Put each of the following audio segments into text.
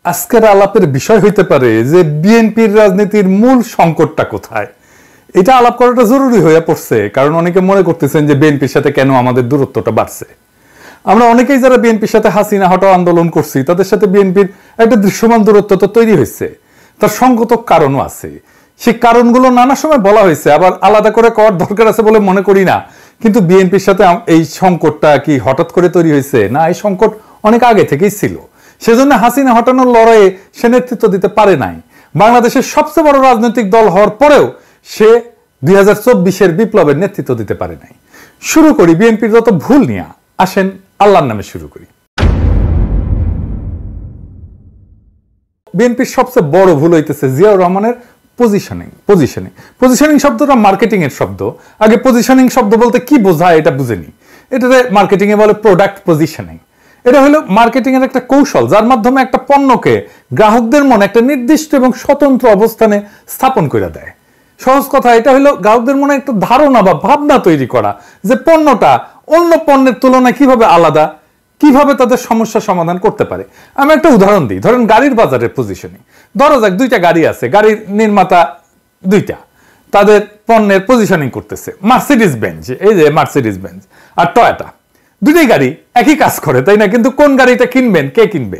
আজকের আলাপের বিষয় হইতে পারে যে বিএনপির রাজনীতির মূল সংকটটা কোথায়। এটা আলাপ করাটা জরুরি হয়ে পড়ছে, কারণ অনেকে মনে করতেছেন যে বিএনপির সাথে কেন আমাদের দূরত্বটা বাড়ছে। আমরা অনেকেই যারা বিএনপির সাথে হাসিনা হটাও আন্দোলন করছি, তাদের সাথে বিএনপির একটা দৃশ্যমান দূরত্ব তো তৈরি হয়েছে। তার সঙ্গত কারণও আছে, সেই কারণগুলো নানা সময় বলা হয়েছে, আবার আলাদা করে করার দরকার আছে বলে মনে করি না। কিন্তু বিএনপির সাথে এই সংকটটা কি হঠাৎ করে তৈরি হয়েছে? না, এই সংকট অনেক আগে থেকেই ছিল। সেজন্য হাসিনা হটানোর লড়াইয়ে সে নেতৃত্ব দিতে পারে নাই। বাংলাদেশের সবচেয়ে বড় রাজনৈতিক দল হওয়ার পরেও সে 2024-এর বিপ্লবের নেতৃত্ব দিতে পারে নাই। শুরু করি বিএনপির যত ভুল নিয়ে। আসেন আল্লাহর নামে শুরু করি। বিএনপির সবচেয়ে বড় ভুল হইতেছে জিয়াউর রহমানের পজিশনিং শব্দটা মার্কেটিং এর শব্দ। আগে পজিশনিং শব্দ বলতে কি বোঝায় এটা বুঝেনি। এটাতে মার্কেটিং এ বলে প্রোডাক্ট পজিশনিং। এটা হলো মার্কেটিং এর একটা কৌশল, যার মাধ্যমে একটা পণ্যকে গ্রাহকদের মনে একটা নির্দিষ্ট এবং স্বতন্ত্র অবস্থানে স্থাপন করে দেয়। সহজ কথা, এটা হলো গ্রাহকদের মনে একটা ধারণা বা ভাবনা তৈরি করা যে পণ্যটা অন্য পণ্যের তুলনায় কিভাবে আলাদা, কিভাবে তাদের সমস্যা সমাধান করতে পারে। আমি একটা উদাহরণ দিই। ধরেন গাড়ির বাজারের পজিশনিং। ধরা যাক দুইটা গাড়ি আছে, গাড়ির নির্মাতা দুইটা, তাদের পণ্যের পজিশনিং করতেছে। মার্সিডিজ বেঞ্জ, এই যে মার্সিডিজ বেঞ্জ আর টয়োটা, দুটোই গাড়ি একই কাজ করে, তাই না? কিন্তু কোন গাড়িটা কিনবেন, কে কিনবে?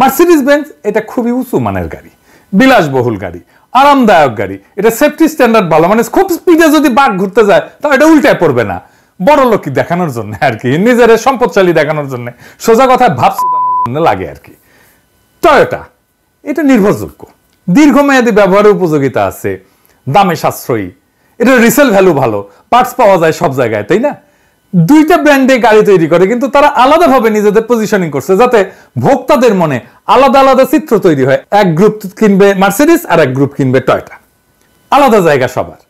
মার্সিডিজ বেঞ্জ এটা খুবই উঁচু মানের গাড়ি, বিলাসবহুল গাড়ি, আরামদায়ক গাড়ি, এটা সেফটি স্ট্যান্ডার্ড ভালো, মানে খুব স্পিডে যদি বাঘ ঘুরতে যায় তাহলে এটা উল্টায় পড়বে না। বড় লোক দেখানোর জন্য আর কি, নিজের সম্পদশালী দেখানোর জন্য, সোজা কথায় ভাব শোধানোর জন্য লাগে আর কি। টয়োটা এটা নির্ভরযোগ্য, দীর্ঘমেয়াদী ব্যবহারের উপযোগিতা আছে, দামে সাশ্রয়ী, এটা রিসেল ভ্যালু ভালো, পার্টস পাওয়া যায় সব জায়গায়, তাই না? দুইটা ব্র্যান্ডে গাড়ি তৈরি করে, কিন্তু তারা আলাদাভাবে নিজেদের পজিশনিং করছে যাতে ভোক্তাদের মনে আলাদা আলাদা চিত্র তৈরি হয়। এক গ্রুপ কিনবে মার্সিডিজ আর এক গ্রুপ কিনবে টয়োটা, আলাদা জায়গা সবার।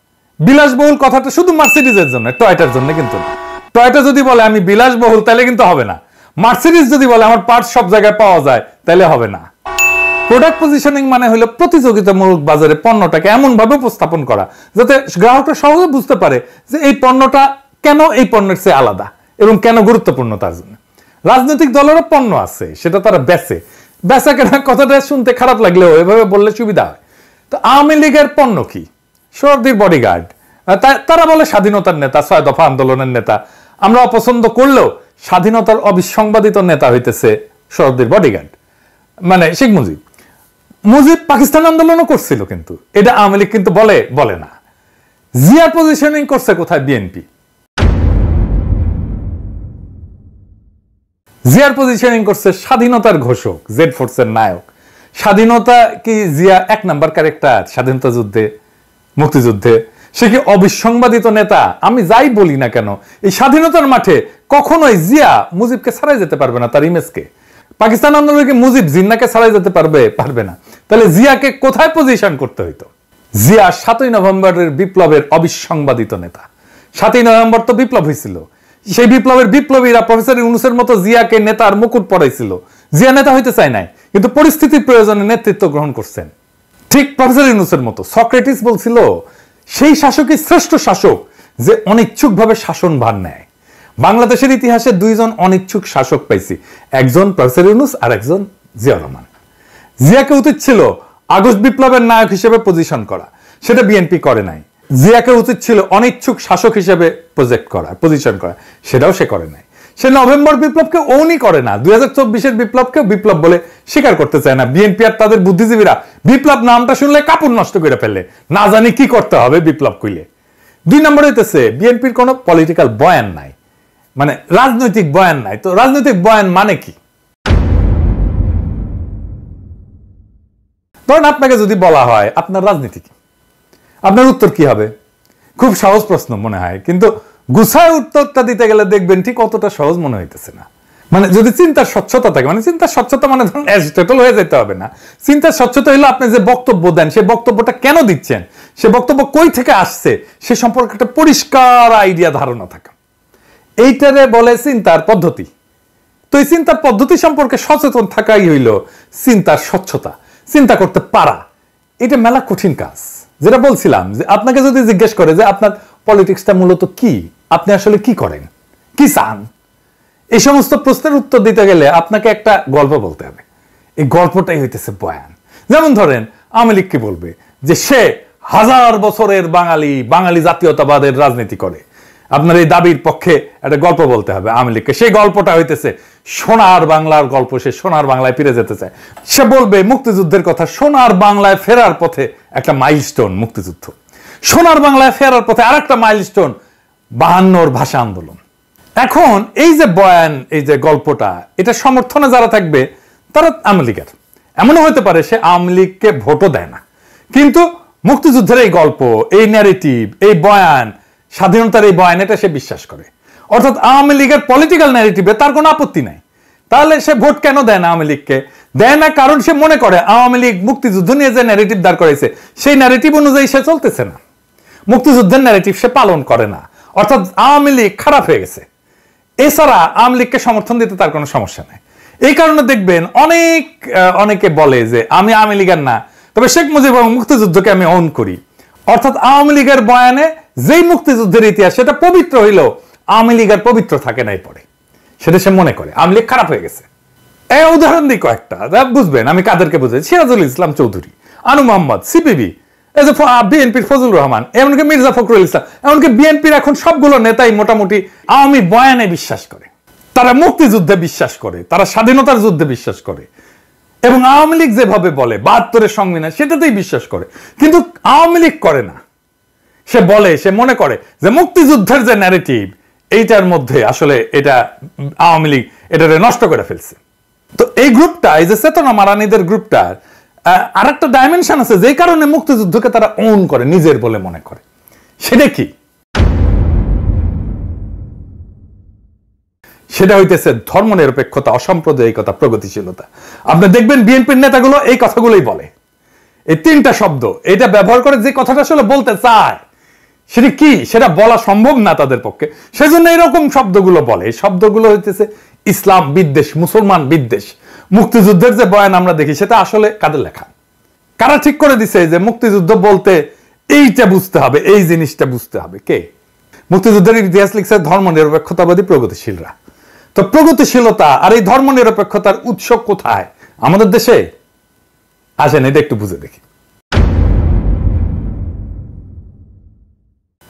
বিলাসবহুল কথাটা শুধু মার্সিডিজের জন্য, টয়োটার জন্য কিন্তু না। টয়োটা যদি বলে আমি বিলাসবহুল তাহলে কিন্তু হবে না। মার্সিডিজ যদি বলে আমার পার্টস সব জায়গায় পাওয়া যায় তাহলে হবে না। প্রোডাক্ট পজিশনিং মানে হলো প্রতিযোগিতামূলক বাজারে পণ্যটাকে এমন ভাবে উপস্থাপন করা যাতে গ্রাহকরা সহজে বুঝতে পারে যে এই পণ্যটা কেন এই পণ্যের চেয়ে আলাদা এবং কেন গুরুত্বপূর্ণ তার জন্য। রাজনৈতিক দলেরও পণ্য আছে, সেটা তারা বেচা কেনা কথাটা শুনতে খারাপ লাগলেও এভাবে বললে সুবিধা হয়। তো আওয়ামী লীগের পণ্য কি? শরদির বডিগার্ড, তারা বলে স্বাধীনতার নেতা, 6 দফা আন্দোলনের নেতা। আমরা অপছন্দ করলেও স্বাধীনতার অবিসংবাদিত নেতা হইতেছে শরদির বডিগার্ড, মানে শেখ মুজিব পাকিস্তান আন্দোলনও করছিল, কিন্তু এটা আওয়ামী লীগ কিন্তু বলে না। জিয়ার পজিশনিং করছে কোথায়? বিএনপি। জিয়ার পজিশনিং করছে স্বাধীনতার ঘোষক, জেড ফোর্সের নায়ক। স্বাধীনতা কি জিয়া 1 নাম্বার ক্যারেক্টার স্বাধীনতা যুদ্ধে, মুক্তিযুদ্ধে? সে কি অবিসংবাদিত নেতা? আমি যাই বলি না কেন, এই স্বাধীনতার মাঠে কখনোই জিয়া মুজিবকে ছাড়াই যেতে পারবে না, তার ইমেজকে। পাকিস্তান আন্দোলনে মুজিব জিন্নাকে ছাড়াই যেতে পারবে না। তাহলে জিয়াকে কোথায় পজিশন করতে হইতো? জিয়া 7ই নভেম্বরের বিপ্লবের অবিসংবাদিত নেতা। 7ই নভেম্বর তো বিপ্লব হয়েছিল, সেই বিপ্লবের বিপ্লবীরা প্রফেসর ইউনূসের মতো জিয়াকে নেতার মুকুট পরাইছিল। জিয়া নেতা হইতে চায় নাই, কিন্তু পরিস্থিতির প্রয়োজনে নেতৃত্ব গ্রহণ করছেন, ঠিক প্রফেসর ইউনূসের মতো। সক্রেটিস বলছিল সেই শাসকই শ্রেষ্ঠ শাসক যে অনিচ্ছুকভাবে শাসন ভার নেয়। বাংলাদেশের ইতিহাসে 2 জন অনিচ্ছুক শাসক পাইছি, একজন প্রফেসর ইউনূস আর একজন জিয়াউর রহমান। জিয়াকে উচিত ছিল আগস্ট বিপ্লবের নায়ক হিসেবে পজিশন করা, সেটা বিএনপি করে নাই। জিয়াকে উচিত ছিল অনিচ্ছুক শাসক হিসেবে পজিশন করা, সেটাও সে করে নাই। সে নভেম্বর বিপ্লবকে ওনই করে না, 2024-এর বিপ্লবকে বিপ্লব বলে স্বীকার করতে চায় না। বিএনপি আর তাদের বুদ্ধিজীবীরা বিপ্লব নামটা শুনলে কাপড় নষ্ট করে ফেলে, না জানি কি করতে হবে বিপ্লব কইলে। 2 নম্বর হইতেছে বিএনপির কোনো পলিটিক্যাল বয়ান নাই, মানে রাজনৈতিক বয়ান নাই। তো রাজনৈতিক বয়ান মানে কি? ধরেন আপনাকে যদি বলা হয় আপনার রাজনীতি কি, আপনার উত্তর কি হবে? খুব সহজ প্রশ্ন মনে হয়, কিন্তু গুছায় উত্তরটা দিতে গেলে দেখবেন ঠিক অতটা সহজ মনে হইতেছে না। মানে যদি চিন্তার স্বচ্ছতা থাকে, মানে চিন্তার স্বচ্ছতা মানে ধরুন অ্যাজিটেটল হয়ে যেতে হবে না। চিন্তার স্বচ্ছতা হলো আপনি যে বক্তব্য দেন, সে বক্তব্যটা কেন দিচ্ছেন, সে বক্তব্য কই থেকে আসছে, সে সম্পর্কে একটা পরিষ্কার আইডিয়া, ধারণা থাকা। এইটারে বলে চিন্তার পদ্ধতি। তো এই চিন্তার পদ্ধতি সম্পর্কে সচেতন থাকাই হইল চিন্তার স্বচ্ছতা, চিন্তা করতে পারা। এটা মেলা কঠিন কাজ। যেটা বলছিলাম যে আপনাকে যদি জিজ্ঞেস করে যে আপনার পলিটিক্সটা মূলত কি, আপনি আসলে কি করেন, কি চান, এই সমস্ত প্রশ্নের উত্তর দিতে গেলে আপনাকে একটা গল্প বলতে হবে। এই গল্পটাই হইতেছে বয়ান। যেমন ধরেন আওয়ামী লীগ কি বলবে যে সে 1000 বছরের বাঙালি জাতীয়তাবাদের রাজনীতি করে। আপনার এই দাবির পক্ষে একটা গল্প বলতে হবে আওয়ামী লীগকে। সেই গল্পটা হইতেছে সোনার বাংলার গল্প। সে সোনার বাংলায় ফিরে যেতে চায়। সে বলবে মুক্তিযুদ্ধের কথা। সোনার বাংলায় ফেরার পথে একটা মাইলস্টোন মুক্তিযুদ্ধ। সোনার বাংলায় ফেরার পথে আরেকটা মাইলস্টোন 52 ভাষা আন্দোলন। এখন এই যে বয়ান, এই যে গল্পটা, এটা সমর্থনে যারা থাকবে তারা আওয়ামী লীগের। এমনও হতে পারে সে আওয়ামী লীগকে ভোটও দেয় না, কিন্তু মুক্তিযুদ্ধের এই গল্প, এই ন্যারেটিভ, এই বয়ান, স্বাধীনতার এই বয়ান, এটা সে বিশ্বাস করে। অর্থাৎ আওয়ামী লীগের পলিটিক্যাল ন্যারেটিভে তার কোনো আপত্তি নাই। তাহলে সে ভোট কেন দেয় না আওয়ামী লীগকে? দেয় না কারণ সে মনে করে আওয়ামী লীগ মুক্তিযুদ্ধ নিয়ে যে ন্যারেটিভ দাঁড় করেছে সেই ন্যারেটিভ অনুযায়ী সে চলতেছে না, মুক্তিযুদ্ধের ন্যারেটিভ সে পালন করে না। অর্থাৎ আওয়ামী লীগ খারাপ হয়ে গেছে। এছাড়া আওয়ামী লীগকে সমর্থন দিতে তার কোনো সমস্যা নেই। এই কারণে দেখবেন অনেকে বলে যে আমি আওয়ামী লীগের না, তবে শেখ মুজিব এবং মুক্তিযুদ্ধকে আমি অন করি। অর্থাৎ আওয়ামী লীগের বয়ানে যেই মুক্তিযুদ্ধের ইতিহাস সেটা পবিত্র হইলেও আওয়ামী লীগ আর পবিত্র থাকে নাই পরে, সেটা সে মনে করে আওয়ামী লীগ খারাপ হয়ে গেছে। এই উদাহরণ দিই কয়েকটা, বুঝবেন আমি কাদেরকে বুঝাই। সিরাজুল ইসলাম চৌধুরী, আনু মোহাম্মদ, সিপিবি, এই যে বিএনপির ফজলুর রহমান, এমনকি মির্জা ফখরুল ইসলাম, এমনকি বিএনপির এখন সবগুলো নেতাই মোটামুটি আওয়ামী বয়ানে বিশ্বাস করে। তারা মুক্তিযুদ্ধে বিশ্বাস করে, তারা স্বাধীনতার যুদ্ধে বিশ্বাস করে, এবং আওয়ামী লীগ যেভাবে বলে 72-এর সংবিধান সেটাতেই বিশ্বাস করে। কিন্তু আওয়ামী লীগ করে না। সে মনে করে যে মুক্তিযুদ্ধের যে ন্যারেটিভ এইটার মধ্যে আসলে এটা আওয়ামী লীগ এটাকে নষ্ট করে ফেলছে। তো এই গ্রুপটা, এই যে চেতনা মারানিদের গ্রুপটার আরেকটা ডাইমেনশন আছে, যেই কারণে মুক্তিযুদ্ধকে তারা ওন করে, নিজের বলে মনে করে। সেটা কি? সেটা হইতেছে ধর্মনিরপেক্ষতা, অসাম্প্রদায়িকতা, প্রগতিশীলতা। আপনি দেখবেন বিএনপির নেতাগুলো এই কথাগুলোই বলে, এই 3টা শব্দ এটা ব্যবহার করে। যে কথাটা আসলে বলতে চায় সেটা কি, সেটা বলা সম্ভব না তাদের পক্ষে, সেজন্য এরকম শব্দগুলো বলে। এই শব্দগুলো হইতেছে ইসলাম বিদ্বেষ, মুসলমান বিদ্বেষ। মুক্তিযুদ্ধের যে বয়ান আমরা দেখি সেটা আসলে কাদের লেখা? কারা ঠিক করে দিছে যে মুক্তিযুদ্ধ বলতে এইটা বুঝতে হবে, এই জিনিসটা বুঝতে হবে? কে? মুক্তিযুদ্ধের ইতিহাস লিখছে ধর্মনিরপেক্ষতাবাদী প্রগতিশীলরা। তো প্রগতিশীলতা আর এই ধর্মনিরপেক্ষতার উৎস কোথায় আমাদের দেশে? আসেন এটা একটু বুঝে দেখি।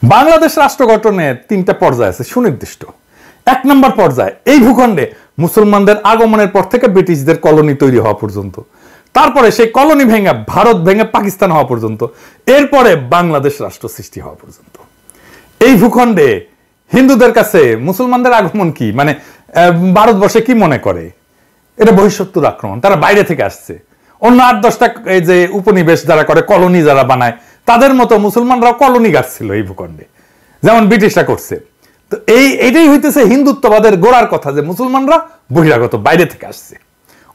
বাংলাদেশ রাষ্ট্র গঠনের 3টা পর্যায় আছে সুনির্দিষ্ট। 1 নম্বর পর্যায়, এই ভূখণ্ডে মুসলমানদের আগমনের পর থেকে ব্রিটিশদের কলোনি তৈরি হওয়া পর্যন্ত, তারপরে সেই কলোনি ভেঙে ভারত ভেঙে পাকিস্তান হওয়া পর্যন্ত, এরপরে বাংলাদেশ রাষ্ট্র সৃষ্টি হওয়া পর্যন্ত। এই ভূখণ্ডে হিন্দুদের কাছে মুসলমানদের আগমন কি, মানে ভারতবর্ষে কি মনে করে? এটা বহিঃশত্রুর আক্রমণ, তারা বাইরে থেকে আসছে। অন্য 8-10টা এই যে উপনিবেশ যারা করে, কলোনি যারা বানায়, তাদের মতো মুসলমানরাও কলোনি গাড়ছিল এই ভূখণ্ডে, যেমন ব্রিটিশরা করছে। তো এইটাই হইতেছে হিন্দুত্ববাদের গোড়ার কথা, যে মুসলমানরা বহিরাগত, বাইরে থেকে আসছে।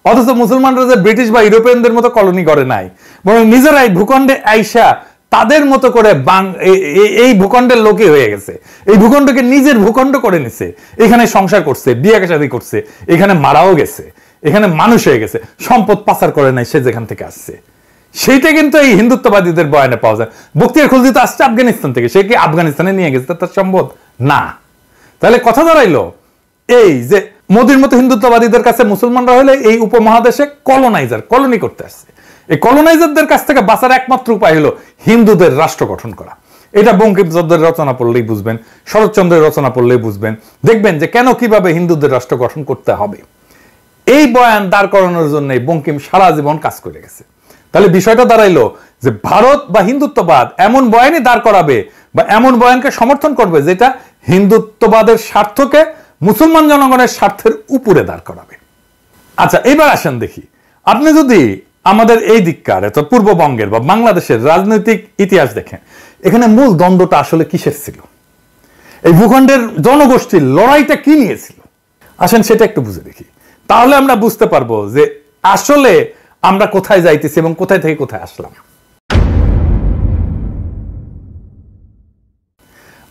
অথচ মুসলমানরা যে ব্রিটিশ বা ইউরোপিয়ানদের মতো কলোনি করে নাই, বরং নিজেরাই ভূখণ্ডে আইসা তাদের মতো করে এই ভূখণ্ডের লোকই হয়ে গেছে। এই ভূখণ্ডকে নিজের ভূখণ্ড করে নিছে, এখানে সংসার করছে, বিয়ে শাদী করছে, এখানে মারাও গেছে, এখানে মানুষ হয়ে গেছে, সম্পদ পাচার করে নাই সে যেখান থেকে আসছে। সেইটা কিন্তু এই হিন্দুত্ববাদীদের বয়ানে পাওয়া যায়। বখতিয়ার খলজি তো আসছে আফগানিস্তান থেকে, সে কি আফগানিস্তানে নিয়ে গেছে তার সম্পদ? না। তাহলে কথা দাঁড়াইলো এই যে মোদির মতো হিন্দুত্ববাদীদের কাছে মুসলমানরা হলে এই উপমহাদেশে কলোনি করতে আসছে। এই কলোনাইজারদের কাছ থেকে বাঁচার একমাত্র উপায় হলো হিন্দুদের রাষ্ট্র গঠন করা। এটা বঙ্কিমচন্দ্রের রচনা পড়লেই বুঝবেন, শরৎচন্দ্রের রচনা পড়লেই বুঝবেন, দেখবেন যে কেন কিভাবে হিন্দুদের রাষ্ট্র গঠন করতে হবে। এই বয়ান দাঁড় করানোর জন্য বঙ্কিম সারা জীবন কাজ করে গেছে। তাহলে বিষয়টা দাঁড়াইলো যে ভারত বা হিন্দুত্ববাদ এমন বয়ানই দাঁড় করাবে বা এমন বয়ানকে সমর্থন করবে যেটা হিন্দুত্ববাদের স্বার্থকে মুসলমান জনগণের স্বার্থের উপরে দাঁড় করাবে। আচ্ছা, এবার আসেন দেখি, আপনি যদি আমাদের এই দিককার পূর্ববঙ্গের বা বাংলাদেশের রাজনৈতিক ইতিহাস দেখেন, এখানে মূল দ্বন্দ্বটা আসলে কিসের ছিল? এই ভূখণ্ডের জনগোষ্ঠীর লড়াইটা কি নিয়েছিল? আসেন সেটা একটু বুঝে দেখি, তাহলে আমরা বুঝতে পারবো যে আসলে আমরা কোথায় যাইতেছি এবং কোথায় থেকে কোথায় আসলাম।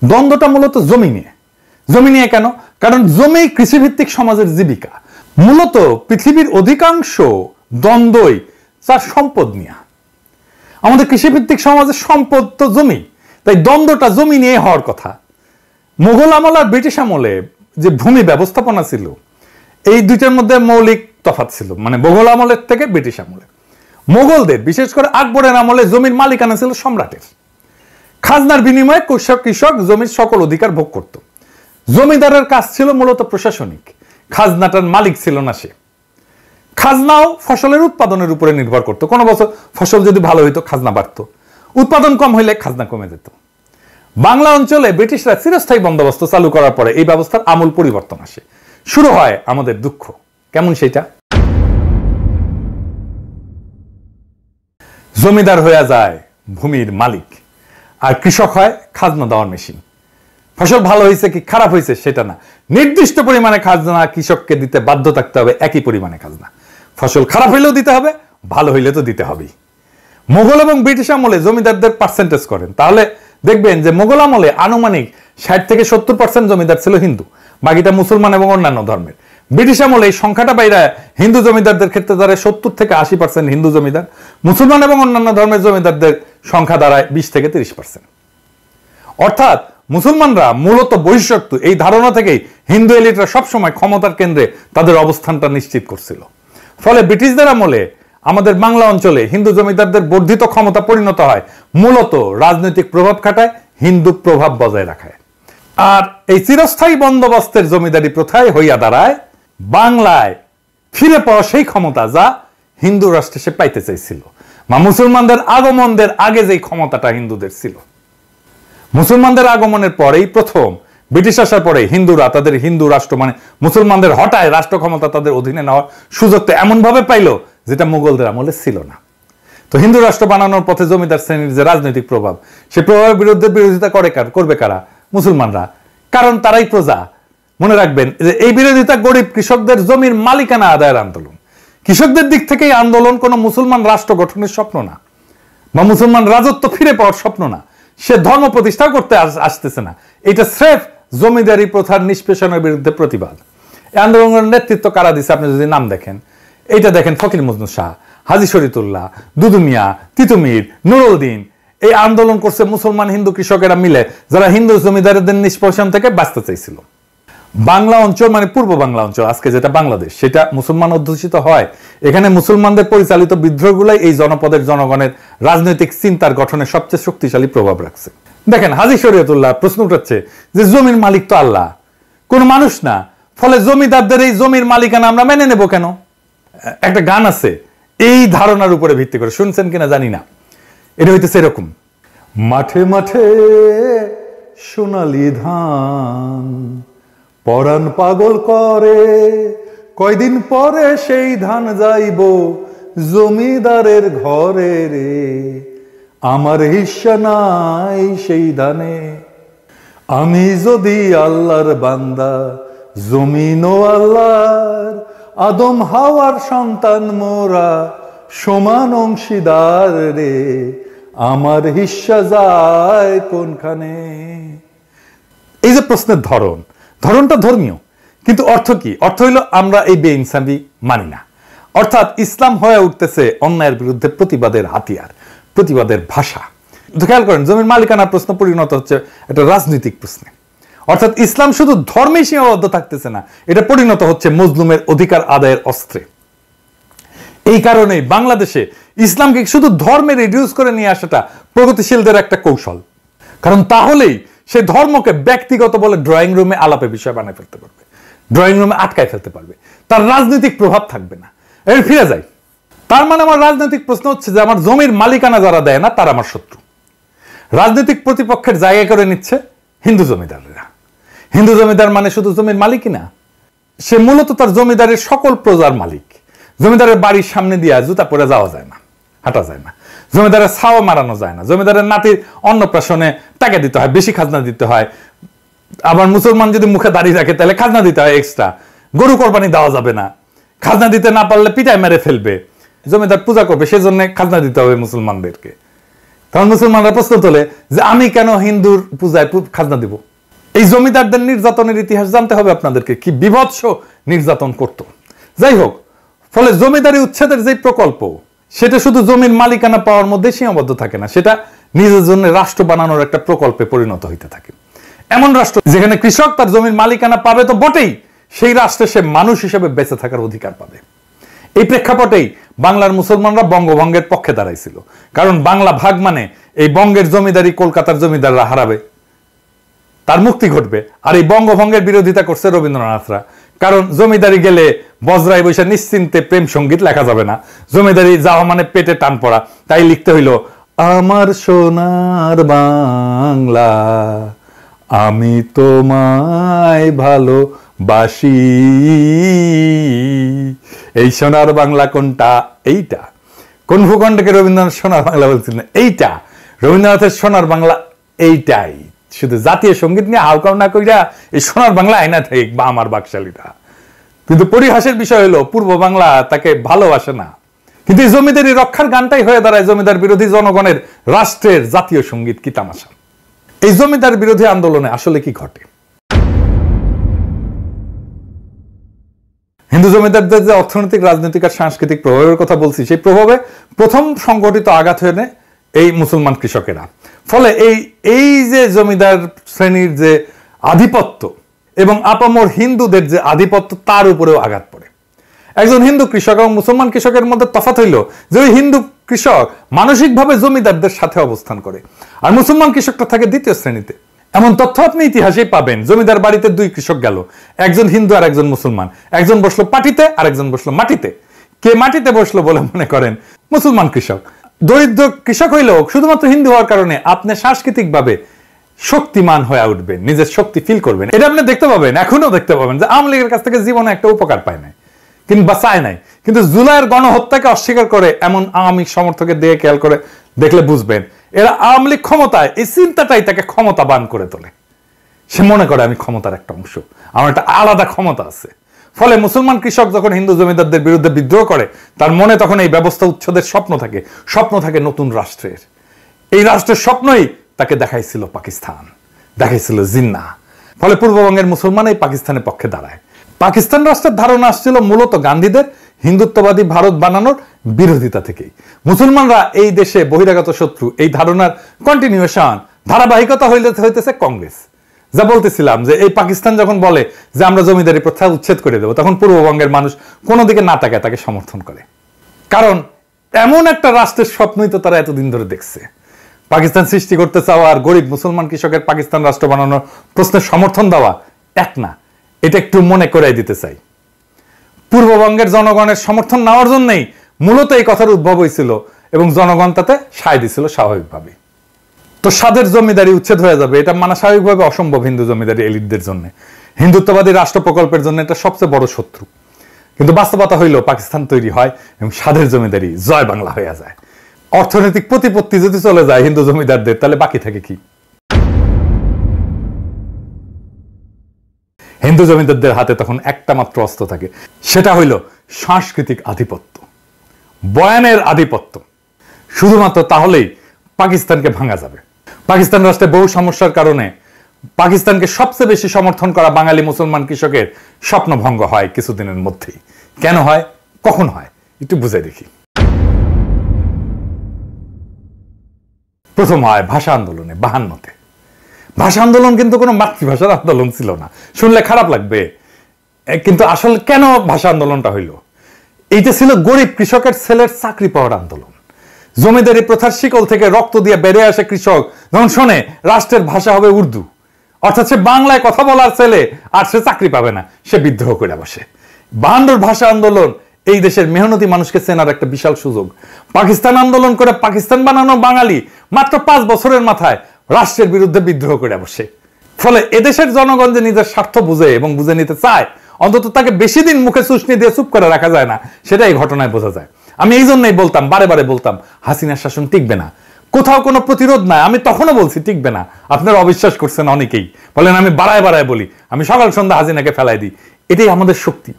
দ্বন্দ্বটা মূলত জমি নিয়ে। জমি নিয়ে কেন? কারণ জমি কৃষিভিত্তিক সমাজের জীবিকা। মূলত পৃথিবীর অধিকাংশ দ্বন্দ্বই তার সম্পদ নিয়ে। আমাদের কৃষিভিত্তিক সমাজের সম্পদ তো জমি, তাই দ্বন্দ্বটা জমি নিয়ে হওয়ার কথা। মুঘল আমল আর ব্রিটিশ আমলে যে ভূমি ব্যবস্থাপনা ছিল, এই দুইটার মধ্যে মৌলিক তফাৎ ছিল, মানে মোগল আমলের থেকে ব্রিটিশ আমলে। মোগলদের বিশেষ করে আকবরের আমলে জমির মালিকানা ছিল সম্রাটের। খাজনার বিনিময়ে কৃষক জমির সকল অধিকার ভোগ করত। জমিদারের কাজ ছিল মূলত প্রশাসনিক, খাজনাটার মালিক ছিল না সে। খাজনাও ফসলের উৎপাদনের উপরে নির্ভর করত। কোনো বছর ফসল যদি ভালো হইতো খাজনা বাড়তো, উৎপাদন কম হইলে খাজনা কমে যেত। বাংলা অঞ্চলে ব্রিটিশরা চিরস্থায়ী বন্দোবস্ত চালু করার পরে এই ব্যবস্থার আমূল পরিবর্তন আসে। শুরু হয় আমাদের দুঃখ। কেমন সেটা? জমিদার হয়ে যায় ভূমির মালিক, আর কৃষক হয় খাজনা দেওয়ার মেশিন। ফসল ভালো হয়েছে কি খারাপ হয়েছে সেটা না, নির্দিষ্ট পরিমাণে খাজনা কৃষককে দিতে বাধ্য থাকতে হবে, একই পরিমাণে খাজনা। ফসল খারাপ হইলেও দিতে হবে, ভালো হইলে তো দিতে হবেই। মোগল এবং ব্রিটিশ আমলে জমিদারদের পার্সেন্টেজ করেন, তাহলে দেখবেন যে মোগল আমলে আনুমানিক 60 থেকে 70% জমিদার ছিল হিন্দু, বাকিটা মুসলমান এবং অন্যান্য ধর্মের। ব্রিটিশ আমলে এই সংখ্যাটা বাইরে হিন্দু জমিদারদের ক্ষেত্রে দাঁড়ায় 70 থেকে 80% হিন্দু জমিদার, মুসলমান এবং অন্যান্য ধর্মের জমিদারদের সংখ্যা দাঁড়ায় 20 থেকে 30%। অর্থাৎ মুসলমানরা মূলত বহিঃশত্রু, এই ধারণা থেকেই হিন্দু এলিটরা সবসময় ক্ষমতার কেন্দ্রে তাদের অবস্থানটা নিশ্চিত করছিল। ফলে ব্রিটিশদের আমলে আমাদের বাংলা অঞ্চলে হিন্দু জমিদারদের বর্ধিত ক্ষমতা পরিণত হয় মূলত রাজনৈতিক প্রভাব খাটায়, হিন্দু প্রভাব বজায় রাখায়। আর এই চিরস্থায়ী বন্দোবস্তের জমিদারি প্রথায় হইয়া দাঁড়ায় বাংলায় ফিরে পাওয়া সেই ক্ষমতা যা হিন্দু রাষ্ট্রে সে পাইতে চাইছিল, বা মুসলমানদের আগমনের আগে যেই ক্ষমতাটা হিন্দুদের ছিল। মুসলমানদের আগমনের পরেই প্রথম ব্রিটিশ আসার পরে হিন্দুরা তাদের হিন্দু রাষ্ট্র, মানে মুসলমানদের হটায় রাষ্ট্র ক্ষমতা তাদের অধীনে নেওয়ার সুযোগটা এমন ভাবে পাইল যেটা মুঘলদের আমলে ছিল না। তো হিন্দু রাষ্ট্র বানানোর পথে জমিদার শ্রেণীর যে রাজনৈতিক প্রভাব, সে প্রভাবের বিরুদ্ধে বিরোধিতা করবে কারা? মুসলমানরা, কারণ তারাই প্রজা। মনে রাখবেন যে এই বিরোধিতা গরিব কৃষকদের জমির মালিকানা আদায়ের আন্দোলন। কৃষকদের দিক থেকে এই আন্দোলন কোনো মুসলমান রাষ্ট্র গঠনের স্বপ্ন না, বা মুসলমান রাজত্ব ফিরে পাওয়ার স্বপ্ন না, সে ধর্ম প্রতিষ্ঠা করতে আসতেছে না। এটা স্রেফ জমিদারি প্রথার নিষ্পেষণের বিরুদ্ধে প্রতিবাদ। এই আন্দোলনের নেতৃত্ব কারা দিচ্ছে আপনি যদি নাম দেখেন, এইটা দেখেন ফকির মজনু শাহ, হাজী শরীয়তুল্লাহ, দুদু মিয়া, তিতুমির, নুরুদ্দিন। এই আন্দোলন করছে মুসলমান হিন্দু কৃষকেরা মিলে, যারা হিন্দু জমিদারদের নিষ্পেষণ থেকে বাঁচতে চাইছিল। বাংলা অঞ্চল মানে পূর্ব বাংলা অঞ্চল, আজকে যেটা বাংলাদেশ, সেটা মুসলমান অধ্যুষিত হয়। এখানে মুসলমানদের পরিচালিত বিদ্রোহগুলাই এই জনপদের জনগণের রাজনৈতিক চিন্তার গঠনে সবচেয়ে শক্তিশালী প্রভাব রাখছে। দেখেন হাজী শরীয়তুল্লাহ প্রশ্ন উঠাচ্ছে যে জমির মালিক তো আল্লাহ, কোন মানুষ না, ফলে জমিদারদের এই জমির মালিকানা আমরা মেনে নেব কেন? একটা গান আছে এই ধারণার উপরে ভিত্তি করে, শুনছেন কিনা জানি না। এটা হইতেছে এরকম: মাঠে মাঠে সোনালি ধান, পরাণ পাগল করে, কয়দিন পরে সেই ধান যাইব জমিদারের ঘরে রে, আমার হিস্সা নাই সেই ধানে। আমি যদি আল্লাহর বান্দা, জমিনও আল্লাহর, আদম হাওয়ার সন্তান মোরা, সমান অংশীদার রে, আমার হিস্সা যায় কোনখানে? এই যে প্রশ্নের ধরনটা ধর্মীয়, কিন্তু অর্থ কি? অর্থ হইল আমরা এই বেইনসাফি মানি না। অর্থাৎ ইসলাম হয়ে উঠতেছে অন্যায়ের বিরুদ্ধে প্রতিবাদের হাতিয়ার, প্রতিবাদের ভাষা। খেয়াল করেন, জমির মালিকানার প্রশ্ন পরিণত হচ্ছে একটা রাজনৈতিক প্রশ্নে। অর্থাৎ ইসলাম শুধু ধর্মে সীমাবদ্ধ থাকতেছে না, এটা পরিণত হচ্ছে মজলুমের অধিকার আদায়ের অস্ত্রে। এই কারণেই বাংলাদেশে ইসলামকে শুধু ধর্মে রিডিউস করে নিয়ে আসাটা প্রগতিশীলদের একটা কৌশল। কারণ তাহলেই সে ধর্মকে ব্যক্তিগত বলে ড্রয়িং রুমে আলাপে বিষয় বানায় ফেলতে পারবে, ড্রয়িং রুমে আটকায় ফেলতে পারবে, তার রাজনৈতিক প্রভাব থাকবে না। এর ফিরে যায়, তার মানে আমার রাজনৈতিক প্রশ্ন হচ্ছে যে আমার জমির মালিকানা যারা দেয় না তারা আমার শত্রু। রাজনৈতিক প্রতিপক্ষের জায়গা করে নিচ্ছে হিন্দু জমিদাররা। হিন্দু জমিদার মানে শুধু জমির মালিকই না, সে মূলত তার জমিদারের সকল প্রজার মালিক। জমিদারের বাড়ির সামনে দিয়ে জুতা পরে যাওয়া যায় না, হাঁটা যায় না। জমিদারের ছাও মারানো যায় না। জমিদারের নাতির অন্নপ্রাশনে টাকা দিতে হয়, বেশি খাজনা দিতে হয়। আবার মুসলমান যদি মুখে দাঁড়িয়ে রাখে তাহলে খাজনা দিতে হয় এক্সট্রা। গরু কোরবানি দেওয়া যাবে না, খাজনা দিতে না পারলে পিটায় মেরে ফেলবে। জমিদার পূজা করবে, সেজন্য খাজনা দিতে হবে মুসলমানদেরকে। তখন মুসলমানরা প্রশ্ন তোলে যে আমি কেন হিন্দুর পূজায় খাজনা দিব? এই জমিদারদের নির্যাতনের ইতিহাস জানতে হবে আপনাদেরকে, কি বিভৎস নির্যাতন করত। যাই হোক, ফলে জমিদারি উচ্ছেদের যে প্রকল্প, সেটা শুধু জমির মালিকানা পাওয়ার মধ্যে সীমাবদ্ধ থাকে না, সেটা নিজের জন্য রাষ্ট্র বানানোর একটা প্রকল্পে পরিণত হইতে থাকে। এমন রাষ্ট্র যেখানে কৃষক তার জমির মালিকানা পাবে তো বটেই, সেই রাষ্ট্রে সে মানুষ হিসেবে বেঁচে থাকার অধিকার পাবে। এই প্রেক্ষাপটেই বাংলার মুসলমানরা বঙ্গভঙ্গের পক্ষে দাঁড়াইছিল, কারণ বাংলা ভাগ মানে এই বঙ্গের জমিদারি কলকাতার জমিদাররা হারাবে, তার মুক্তি ঘটবে। আর এই বঙ্গভঙ্গের বিরোধিতা করছে রবীন্দ্রনাথরা, কারণ জমিদারি গেলে বজরায় বসে নিশ্চিন্তে প্রেম সঙ্গীত লেখা যাবে না, জমিদারি যাওয়া মানে পেটে টান পড়া, তাই লিখতে হইল আমার সোনার বাংলা আমি তোমায় ভালোবাসি। এই সোনার বাংলা কোনটা? এইটা। কোন ভূখণ্ডকে রবীন্দ্রনাথ সোনার বাংলা বলছিলেন? এইটা। রবীন্দ্রনাথের সোনার বাংলা এইটাই। শুধু জাতীয় সঙ্গীত নিয়ে হাউকাউ না কইরা এই সোনার বাংলা আইনা ঠিক বা আমার বাকশালীরা। কিন্তু পরিহাসের বিষয় হলো পূর্ব বাংলা তাকে ভালোবাসে না, কিন্তু এই জমিদারি রক্ষার গানটাই হয়ে দাঁড়ায় জমিদার বিরোধী জনগণের রাষ্ট্রের জাতীয় সঙ্গীত। কি তামাশা! এই জমিদার বিরোধী আন্দোলনে আসলে কি ঘটে? হিন্দু জমিদারদের যে অর্থনৈতিক, রাজনৈতিক আর সাংস্কৃতিক প্রভাবের কথা বলছি, সেই প্রভাবে প্রথম সংগঠিত আঘাত হয়ে নেয় এই মুসলমান কৃষকেরা। ফলে এই যে জমিদার শ্রেণীর যে আধিপত্য এবং আপামর হিন্দুদের যে আধিপত্য, তার উপরেও আঘাত পড়ে। একজন হিন্দু কৃষক এবং মুসলমান কৃষকের মধ্যে তফাৎ হইল যে ওই হিন্দু কৃষক মানসিকভাবে জমিদারদের সাথে অবস্থান করে, আর মুসলমান কৃষকটা থাকে দ্বিতীয় শ্রেণীতে। এমন তথ্য আপনি ইতিহাসেই পাবেন। জমিদার বাড়িতে দুই কৃষক গেল, একজন হিন্দু আর একজন মুসলমান। একজন বসলো পাটিতে আর একজন বসলো মাটিতে। কে মাটিতে বসলো বলে মনে করেন? মুসলমান কৃষক। দরিদ্র কৃষক হইলেও শুধুমাত্র হিন্দু হওয়ার কারণে আপনি সাংস্কৃতিকভাবে শক্তিমান হয়ে উঠবেন, নিজের শক্তি ফিল করবেন। এটা আপনি দেখতে পাবেন, এখনো দেখতে পাবেন যে আওয়ামী লীগের কাছ থেকে জীবনে একটা উপকার পায় নাই, কিন্তু চায় নাই, কিন্তু জুলাইয়ের গণহত্যাকে অস্বীকার করে এমন আওয়ামী সমর্থকের দিয়ে খেয়াল করে দেখলে বুঝবেন এরা আওয়ামী লীগ ক্ষমতায়, এই চিন্তাটাই তাকে ক্ষমতাবান করে তোলে। সে মনে করে আমি ক্ষমতার একটা অংশ, আমার একটা আলাদা ক্ষমতা আছে। ফলে মুসলমান কৃষক যখন হিন্দু জমিদারদের বিরুদ্ধে বিদ্রোহ করে, তার মনে তখন এই ব্যবস্থা উচ্ছেদের স্বপ্ন থাকে, স্বপ্ন থাকে নতুন রাষ্ট্রের। এই রাষ্ট্রের স্বপ্নই তাকে দেখাইছিল পাকিস্তান, দেখাইছিল জিন্নাহ। ফলে পূর্ববঙ্গের মুসলমান এই পাকিস্তানের পক্ষে দাঁড়ায়। পাকিস্তান রাষ্ট্রের ধারণা আসছিল মূলত গান্ধীদের হিন্দুত্ববাদী ভারত বানানোর বিরোধিতা থেকেই। মুসলমানরা এই দেশে বহিরাগত শত্রু, এই ধারণার কন্টিনিউশন, ধারাবাহিকতা হইতেছে কংগ্রেস। যা বলতেছিলাম যে এই পাকিস্তান যখন বলে যে আমরা জমিদারি প্রথা উচ্ছেদ করে দেবো, তখন পূর্ববঙ্গের মানুষ কোনো দিকে না তাকায় তাকে সমর্থন করে, কারণ এমন একটা রাষ্ট্রের স্বপ্নই তো তারা এতদিন ধরে দেখছে। পাকিস্তান সৃষ্টি করতে চাওয়া আর গরিব মুসলমান কৃষকের পাকিস্তান রাষ্ট্র বানানোর প্রশ্নের সমর্থন দেওয়া এক না, এটা একটু মনে করাই দিতে চাই। পূর্ববঙ্গের জনগণের সমর্থন নেওয়ার জন্যই মূলত এই কথার উদ্ভব হয়েছিল এবং জনগণ তাতে সায় দিছিল স্বাভাবিকভাবে। তো স্বাদের জমিদারি উচ্ছেদ হয়ে যাবে, এটা মানা স্বাভাবিকভাবে অসম্ভব হিন্দু জমিদারি এলিটদের জন্য। হিন্দুত্ববাদী রাষ্ট্র প্রকল্পের জন্য এটা সবচেয়ে বড় শত্রু। কিন্তু বাস্তবতা হইল পাকিস্তান তৈরি হয় এবং স্বাদের জমিদারি জয় বাংলা হয়ে যায়। অর্থনৈতিক প্রতিপত্তি যদি চলে যায় হিন্দু জমিদারদের, তাহলে বাকি থাকে কি? হিন্দু জমিদারদের হাতে তখন একটা মাত্র অস্ত্র থাকে, সেটা হইল সাংস্কৃতিক আধিপত্য, বয়ানের আধিপত্য। শুধুমাত্র তাহলেই পাকিস্তানকে ভাঙা যাবে। পাকিস্তান রাষ্ট্রে বহু সমস্যার কারণে পাকিস্তানকে সবচেয়ে বেশি সমর্থন করা বাঙালি মুসলমান কৃষকের স্বপ্নভঙ্গ হয় কিছুদিনের মধ্যেই। কেন হয়, কখন হয়, একটু বুঝে দেখি। প্রথম হয় ভাষা আন্দোলনে 52-তে। ভাষা আন্দোলন কিন্তু কোনো মাতৃভাষার আন্দোলন ছিল না, শুনলে খারাপ লাগবে, কিন্তু আসলে কেন ভাষা আন্দোলনটা হইল? এইটা ছিল গরিব কৃষকের ছেলের চাকরি পাওয়ার আন্দোলন। জমিদারি প্রথার শিকল থেকে রক্ত দিয়ে বেড়ে আসে কৃষক যখন শোনে রাষ্ট্রের ভাষা হবে উর্দু, অর্থাৎ সে বাংলায় কথা বলার ছেলে আর সে চাকরি পাবে না, সে বিদ্রোহ করে বসে। 52 ভাষা আন্দোলন এই দেশের মেহনতি মানুষকে চেনার একটা বিশাল সুযোগ। পাকিস্তান আন্দোলন করে পাকিস্তান বানানো বাঙালি মাত্র 5 বছরের মাথায় রাষ্ট্রের বিরুদ্ধে বিদ্রোহ করে বসে। ফলে এদেশের জনগণ যে নিজের স্বার্থ বুঝে এবং বুঝে নিতে চায়, অন্তত তাকে বেশি দিন মুখে চুষনি দিয়ে চুপ করে রাখা যায় না, সেটা এই ঘটনায় বোঝা যায়। আমি এই জন্যই বলতাম, বারে বারে বলতাম, হাসিনার শাসন টিকবে না, কোথাও কোনো প্রতিরোধ নাই। আমি তখনও বলছি টিকবে না, আপনারা অবিশ্বাস করছেন অনেকেই, বলেন আমি বাড়ায় বাড়ায় বলি, আমি সকাল সন্ধ্যা হাসিনাকে ফেলাই দিই। এটাই আমাদের শক্তি।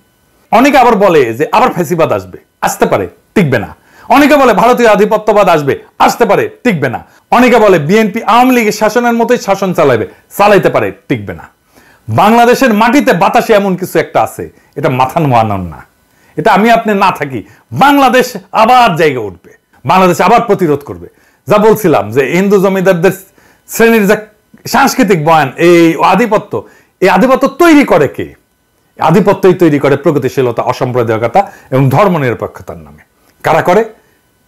অনেকে আবার বলে যে আবার ফ্যাসিবাদ আসবে, আসতে পারে, টিকবে না। অনেকে বলে ভারতীয় আধিপত্যবাদ আসবে, আসতে পারে, টিকবে না। অনেকে বলে বিএনপি আওয়ামী লীগের শাসনের মতোই শাসন চালাইতে পারে, টিকবে না। বাংলাদেশের মাটিতে বাতাসে এমন কিছু একটা আছে, এটা মাথা নোয়ানোর না। এটা আমি আপনি না থাকি, বাংলাদেশ আবার জায়গা উঠবে, বাংলাদেশ আবার প্রতিরোধ করবে। যা বলছিলাম যে হিন্দু জমিদারদের শ্রেণীর যে সাংস্কৃতিক বয়ান, এই আধিপত্য তৈরি করে কে? আধিপত্যই তৈরি করে প্রগতিশীলতা, অসাম্প্রদায়িকতা এবং ধর্মনিরপেক্ষতার নামে। কারা করে?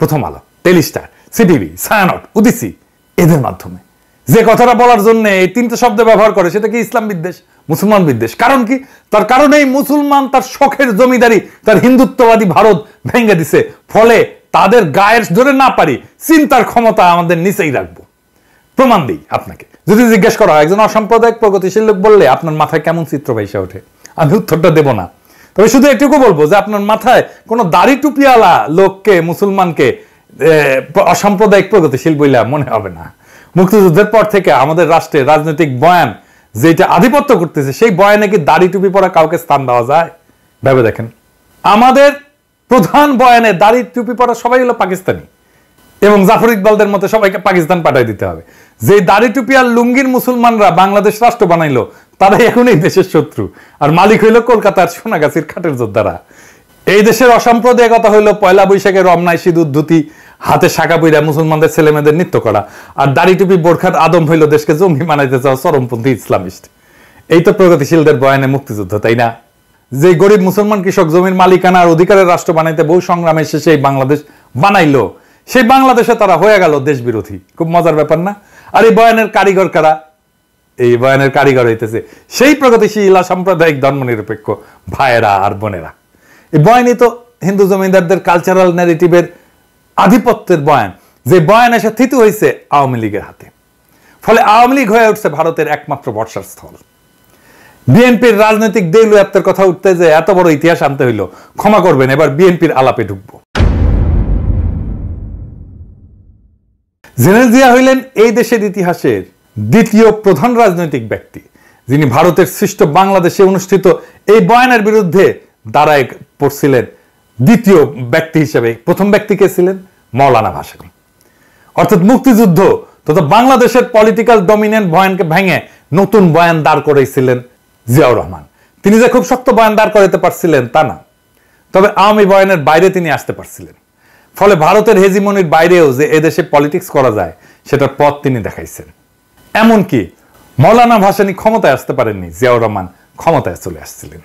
প্রথম আলো, টেলিস্টার, সিটিভি, ছায়ানট, উদিসি, এদের মাধ্যমে। যে কথাটা বলার জন্য এই তিনটে শব্দ ব্যবহার করে সেটা কি ইসলাম বিদ্বেষ, মুসলমান বিদ্বেষ। কারণ কি? তার কারণ এই মুসলমান তার শখের জমিদারি, তার হিন্দুত্ববাদী ভারত ভেঙে দিছে, ফলে তাদের গায়ের ধরে না পারি চিন্তার ক্ষমতা আমাদের নিচেই রাখবো। প্রমাণ দিই আপনাকে। যদি জিজ্ঞেস করা হয় একজন অসাম্প্রদায়িক প্রগতিশীল লোক বললে আপনার মাথায় কেমন চিত্র ভাইসা ওঠে, আমি উত্তরটা দেব না। তবে শুধু এটুকু বলবো যে আপনার মাথায় কোনো দাড়ি টুপিওয়ালা লোককে, মুসলমানকে অসাম্প্রদায়িক প্রগতিশীল বইলা মনে হবে না। মুক্তিযুদ্ধের পর থেকে আমাদের রাষ্ট্রে রাজনৈতিক বয়ান যেটা আধিপত্য করতেছে, সেই বয়ানে কি দাড়ি টুপি পরা কাউকে স্থান দেওয়া যায়? ভেবে দেখেন। আমাদের প্রধান বয়ানে দাড়ি টুপি পরা সবাই হলো পাকিস্তানি, এবং জাফর ইকবালদের মতো সবাইকে পাকিস্তান পাঠাই দিতে হবে। যে দাড়ি টুপি আর লুঙ্গির মুসলমানরা বাংলাদেশ রাষ্ট্র বানাইলো, তারাই এখন এই দেশের শত্রু, আর মালিক হইল কলকাতার সোনাগাছির খাটের যোদ্ধারা। এই দেশের অসাম্প্রদায়িকতা হইল পয়লা বৈশাখে রমনায় সিঁদুর ধুতি, হাতে শাখা পইরা মুসলমানদের ছেলেমেয়েদের নৃত্য করা, আর দাড়ি টুপি বোরখার আদম হইল দেশকে জঙ্গি বানাইতে চাওয়া চরমপন্থী ইসলামিস্ট। এই তো প্রগতিশীলদের বয়ানে মুক্তিযুদ্ধ, তাই না? যে গরিব মুসলমান কৃষক জমির মালিকানা আর অধিকারের রাষ্ট্র বানাইতে বহু সংগ্রামের শেষে এই বাংলাদেশ বানাইলো, সেই বাংলাদেশে তারা হয়ে গেল দেশ বিরোধী। খুব মজার ব্যাপার না? আর এই বয়ানের কারিগর কারা? এই বয়ানের কারিগর হইতেছে সেই প্রগতিশীল সাম্প্রদায়িক ধর্মনিরপেক্ষ ভাইয়েরা আর বোনেরা। এই বয়ানই তো হিন্দু জমিদারদের কালচারাল ন্যারেটিভের আধিপত্যের বয়ান, যে বয়ান এসে থিতু হয়েছে আওয়ামী লীগের হাতে। ফলে আওয়ামী লীগ হয়ে উঠছে ভারতের একমাত্র বর্ষার স্থল। বিএনপির রাজনৈতিক দেউলিয়াত্বের কথা উঠতে যে এত বড় ইতিহাস আনতে হইল, ক্ষমা করবেন, এবার বিএনপির আলাপে ঢুকবো। জেনারেল জিয়া হইলেন এই দেশের ইতিহাসের দ্বিতীয় প্রধান রাজনৈতিক ব্যক্তি, যিনি ভারতের সৃষ্ট বাংলাদেশে অনুষ্ঠিত এই বয়ানের বিরুদ্ধে দাঁড়ায় পড়ছিলেন দ্বিতীয় ব্যক্তি হিসেবে। প্রথম ব্যক্তি কে ছিলেন? মৌলানা ভাসানী। অর্থাৎ মুক্তিযুদ্ধ তথা বাংলাদেশের পলিটিক্যাল ডমিনেন্ট বয়ানকে ভেঙে নতুন বয়ান দাঁড় করেছিলেন জিয়াউর রহমান। তিনি যে খুব শক্ত বয়ান দাঁড় করাতে পারছিলেন তা না, তবে আওয়ামী বয়ানের বাইরে তিনি আসতে পারছিলেন। ফলে ভারতের হেজিমনির বাইরেও যে এদেশে পলিটিক্স করা যায় সেটার পথ তিনি দেখাইছেন। এমনকি মৌলানা ভাসানী ক্ষমতায় আসতে পারেননি, জিয়াউর রহমান ক্ষমতায় চলে আসছিলেন।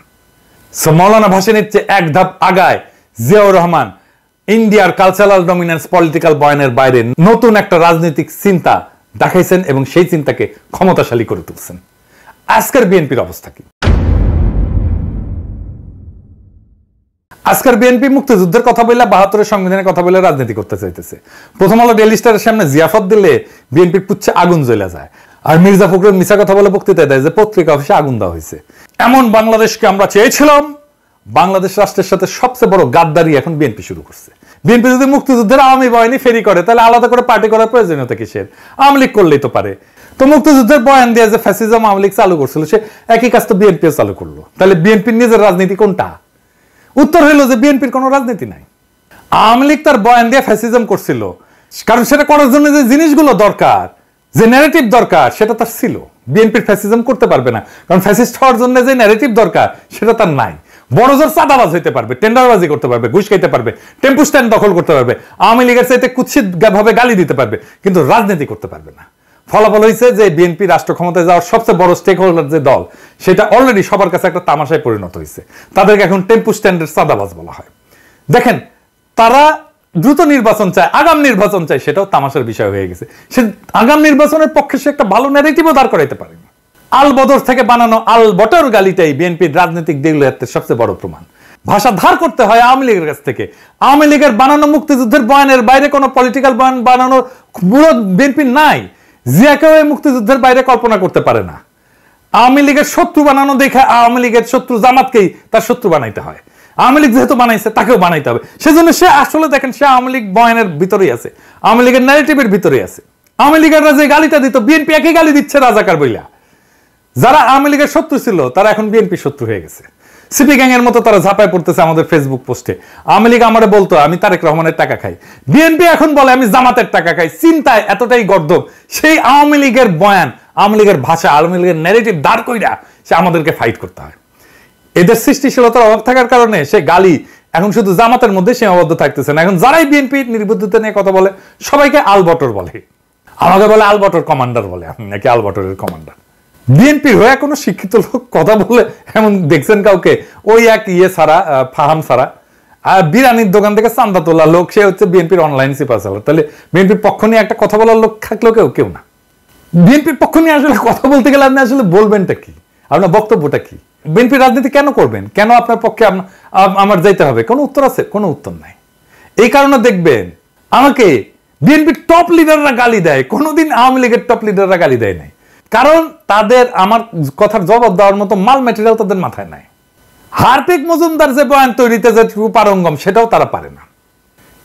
সো মৌলানা ভাসানীর চেয়ে এক ধাপ আগায় জিয়াউর রহমান ইন্ডিয়ার কালচারাল ডমিনেন্স পলিটিক্যাল বয়ানের বাইরে নতুন একটা রাজনৈতিক চিন্তা দেখাইছেন এবং সেই চিন্তাকে ক্ষমতাশালী করে তুলছেন। আজকের বিএনপির অবস্থা কি? আজকের বিএনপি মুক্তিযুদ্ধের কথা বললে, ৭২-এর সংবিধানের কথা বলে রাজনীতি করতে চাইতেছে। প্রথম আলো ডেইলি স্টারের সামনে জিয়াফত দিলে বিএনপির পুচ্ছে আগুন জ্বলে যায়, আর মির্জা ফখরুল মিছা কথা বলে বক্তৃতা দেয় যে পত্রিকা অফিসে আগুন দেওয়া হয়েছে। এমন বাংলাদেশকে আমরা চেয়েছিলাম। বাংলাদেশ রাষ্ট্রের সাথে সবচেয়ে বড় গাদ্দারি এখন বিএনপি শুরু করছে। বিএনপি যদি মুক্তিযুদ্ধের আওয়ামী বয়ানই ফেরি করে, তাহলে আলাদা করে পার্টি করার প্রয়োজনীয়তা কিসের? আওয়ামী লীগ করলেই তো পারে। তো মুক্তিযুদ্ধের বয়ান দিয়ে যে ফ্যাসিজম আওয়ামী লীগ চালু করছিল, সে একই কাজ তো বিএনপিও চালু করলো। তাহলে বিএনপির নিজের রাজনীতি কোনটা? উত্তর হইল যে বিএনপির কোনো রাজনীতি নাই। আওয়ামী লীগ তার বয়ান দিয়ে ফ্যাসিজম করছিল, কারণ সেটা করার জন্য যে জিনিসগুলো দরকার, যে ন্যারেটিভ দরকার, সেটা তার ছিল। বিএনপির ফ্যাসিজম করতে পারবে না, কারণ ফ্যাসিস্ট হওয়ার জন্য যে ন্যারেটিভ দরকার সেটা তার নাই। বড় জোর চাঁদাবাজ হইতে পারবে, টেন্ডারবাজি করতে পারবে, ঘুষ খাইতে পারবে, টেম্পু স্ট্যান্ড দখল করতে পারবে, আওয়ামী লীগের চাইতে কুৎসিত ভাবে গালি দিতে পারবে, কিন্তু রাজনীতি করতে পারবে না। ফলাফল হয়েছে যে বিএনপি রাষ্ট্র ক্ষমতায় যাওয়ার সবচেয়ে বড় স্টেক হোল্ডার যে দল, সেটা অলরেডি সবার কাছে একটা তামাশায় পরিণত হয়েছে। তাদেরকে এখন টেম্পু স্ট্যান্ডের চাঁদাবাজ বলা হয়। দেখেন, তারা দ্রুত নির্বাচন চায়, আগাম নির্বাচন চায়, সেটাও তামাশার বিষয় হয়ে গেছে। সে আগাম নির্বাচনের পক্ষে সে একটা ভালো ন্যারেটিভও দাঁড় করাইতে পারেনি। আল বদর থেকে বানানো আল বটর গালিটাই বিএনপির রাজনৈতিক দেউলিয়াত্বের সবচেয়ে বড় প্রমাণ। ভাষা ধার করতে হয় আওয়ামী লীগের কাছ থেকে। আওয়ামী লীগের বানানো মুক্তিযুদ্ধের বয়ানের বাইরে কোনো পলিটিক্যাল বয়ান বানানোর পুরো বিএনপির নাই। জিয়াকেও এই মুক্তিযুদ্ধের বাইরে কল্পনা করতে পারে না। আওয়ামী লীগের শত্রু বানানো দেখে আওয়ামী লীগের শত্রু জামাতকেই তার শত্রু বানাইতে হয়। আওয়ামী লীগ যেহেতু বানাইছে, তাকেও বানাইতে হবে। সেজন্য সে আসলে দেখেন, সে আওয়ামী লীগ বয়ানের ভিতরেই আছে, আওয়ামী লীগের ন্যারেটিভের ভিতরেই আছে। আওয়ামী লীগের যে গালিটা দিত, বিএনপি একই গালি দিচ্ছে রাজাকার বইলা। যারা আওয়ামী লীগের শত্রু ছিল তারা এখন বিএনপি শত্রু হয়ে গেছে। সিপি গ্যাং এর মতো তারা ঝাঁপায় পড়তেছে আমাদের ফেসবুক পোস্টে। আওয়ামী লীগ আমারে বলতো আমি তারেক রহমানের টাকা খাই, বিএনপি এখন বলে আমি জামাতের টাকা খাই। চিন্তায় এতটাই গর্দভ। সেই আওয়ামী লীগের বয়ান, আওয়ামী লীগের ভাষা, আওয়ামী লীগের ন্যারেটিভ দাঁড় কইরা সে আমাদেরকে ফাইট করতে হয়। এদের সৃষ্টিশীলতার অভাব থাকার কারণে সে গালি এখন শুধু জামাতের মধ্যে সীমাবদ্ধ থাকতেছে না। এখন যারাই বিএনপি নির্বুদ্ধিতা নিয়ে কথা বলে সবাইকে আলবটর বলে। আমাকে বলে আলবটর কমান্ডার বলে, আমি নাকি আলবটরের কমান্ডার। বিএনপির হয়ে কোনো শিক্ষিত লোক কথা বলে এমন দেখছেন কাউকে? ওই এক ছাড়া, ফাহাম ছাড়া। আর বিরানির দোকান থেকে চান্দা তোলা লোক, সে হচ্ছে বিএনপির অনলাইন সিপার। তাহলে বিএনপির পক্ষ নিয়ে একটা কথা বলার লোক থাকলেও কেউ না। বিএনপির পক্ষ নিয়ে আসলে কথা বলতে গেলে আপনি আসলে বলবেনটা কি, আপনার বক্তব্যটা কি? বিএনপি রাজনীতি কেন করবেন? কেন আপনার পক্ষে আমার যাইতে হবে? কোনো উত্তর আছে? কোনো উত্তর নাই। এই কারণে দেখবেন আমাকে বিএনপির টপ লিডাররা গালি দেয়, কোনোদিন আওয়ামী লীগের টপ লিডাররা গালি দেয় নাই। কারণ তাদের আমার কথার জবাব দেওয়ার মতো মাল ম্যাটেরিয়াল তাদের মাথায় নাই। হার্পিক মজুমদার যে বয়ান তৈরিতে যেটুকু পারঙ্গম, সেটাও তারা পারে না।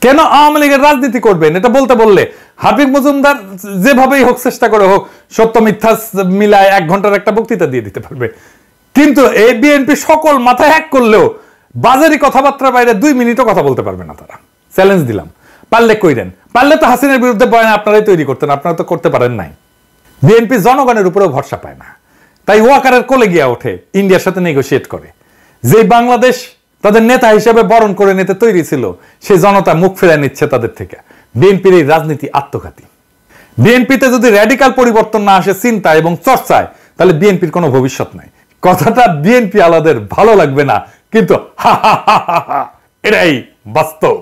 কেন আওয়ামী লীগের রাজনীতি করবেন এটা বলতে বললে হার্পিক মজুমদার যেভাবেই হোক, চেষ্টা করে হোক, সত্য মিথ্যা মিলায় 1 ঘন্টার একটা বক্তৃতা দিয়ে দিতে পারবে। কিন্তু এই বিএনপি সকল মাথায় হ্যাক করলেও বাজারি কথাবার্তার বাইরে 2 মিনিটও কথা বলতে পারবে না তারা। চ্যালেঞ্জ দিলাম, পারলে কইরেন। পারলে তো হাসিনার বিরুদ্ধে বয়ান আপনারাই তৈরি করতেন, আপনারা তো করতে পারেন নাই। বিএনপি জনগণের উপরেও ভরসা পায় না, তাই ওয়াকারের কোলে গিয়া ওঠে, ইন্ডিয়ার সাথে নেগোশিয়েট করে। যে বাংলাদেশ তাদের নেতা হিসেবে বরণ করে নিতে তৈরি ছিল, সেই জনতা মুখ ফিরে নিচ্ছে তাদের থেকে। বিএনপির এই রাজনীতি আত্মঘাতী। বিএনপিতে যদি র্যাডিক্যাল পরিবর্তন না আসে চিন্তা এবং চর্চায়, তাহলে বিএনপির কোনো ভবিষ্যৎ নাই। কথাটা বিএনপি আলাদের ভালো লাগবে না, কিন্তু এটাই বাস্তব।